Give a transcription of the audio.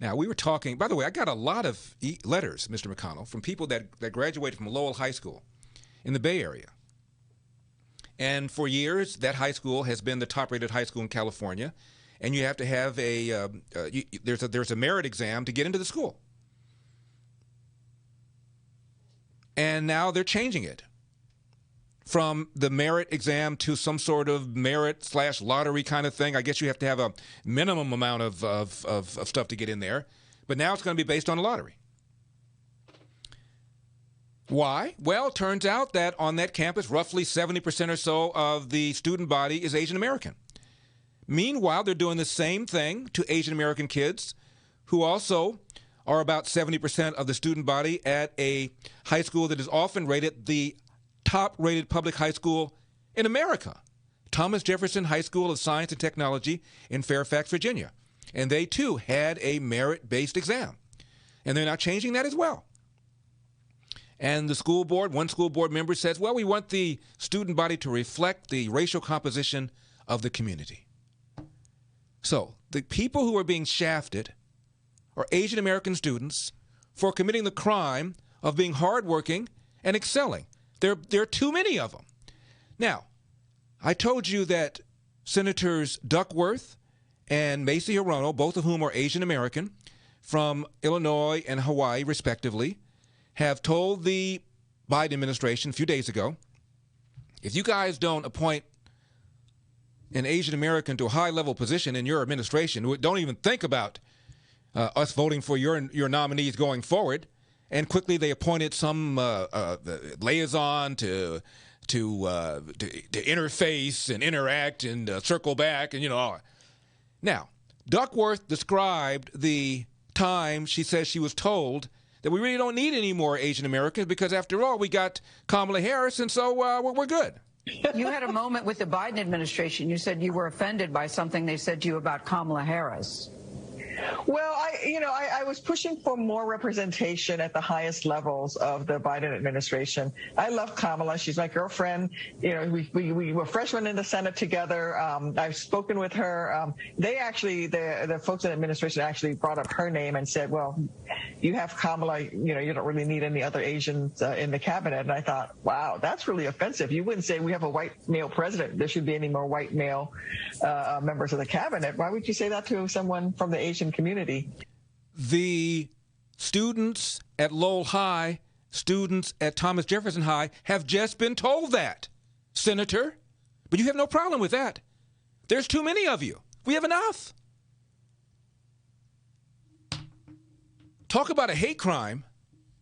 Now, we were talking, by the way, I got a lot of letters, Mr. McConnell, from people that graduated from Lowell High School in the Bay Area. And for years, that high school has been the top-rated high school in California, and you have to have there's a merit exam to get into the school. And now they're changing it from the merit exam to some sort of merit/lottery kind of thing. I guess you have to have a minimum amount of stuff to get in there. But now it's going to be based on a lottery. Why? Well, it turns out that on that campus, roughly 70% or so of the student body is Asian American. Meanwhile, they're doing the same thing to Asian American kids who also are about 70% of the student body at a high school that is often rated the top-rated public high school in America, Thomas Jefferson High School of Science and Technology in Fairfax, Virginia. And they, too, had a merit-based exam. And they're now changing that as well. And the school board, one school board member says, well, we want the student body to reflect the racial composition of the community. So the people who are being shafted are Asian American students for committing the crime of being hardworking and excelling. There are too many of them. Now, I told you that Senators Duckworth and Macy Hirono, both of whom are Asian American, from Illinois and Hawaii, respectively, have told the Biden administration a few days ago, if you guys don't appoint an Asian American to a high-level position in your administration, don't even think about us voting for your nominees going forward. And quickly they appointed some liaison to interface and interact and circle back and all. Now, Duckworth described the time she says she was told that we really don't need any more Asian Americans because, after all, we got Kamala Harris, and so we're good. You had a moment with the Biden administration. You said you were offended by something they said to you about Kamala Harris. Well, I was pushing for more representation at the highest levels of the Biden administration. I love Kamala. She's my girlfriend. We were freshmen in the Senate together. I've spoken with her. The folks in the administration actually brought up her name and said, well, you have Kamala, you don't really need any other Asians in the cabinet. And I thought, wow, that's really offensive. You wouldn't say we have a white male president. There should be any more white male members of the cabinet. Why would you say that to someone from the Asian community? The students at Lowell High, students at Thomas Jefferson High have just been told that, Senator. But you have no problem with that. There's too many of you. We have enough. Talk about a hate crime.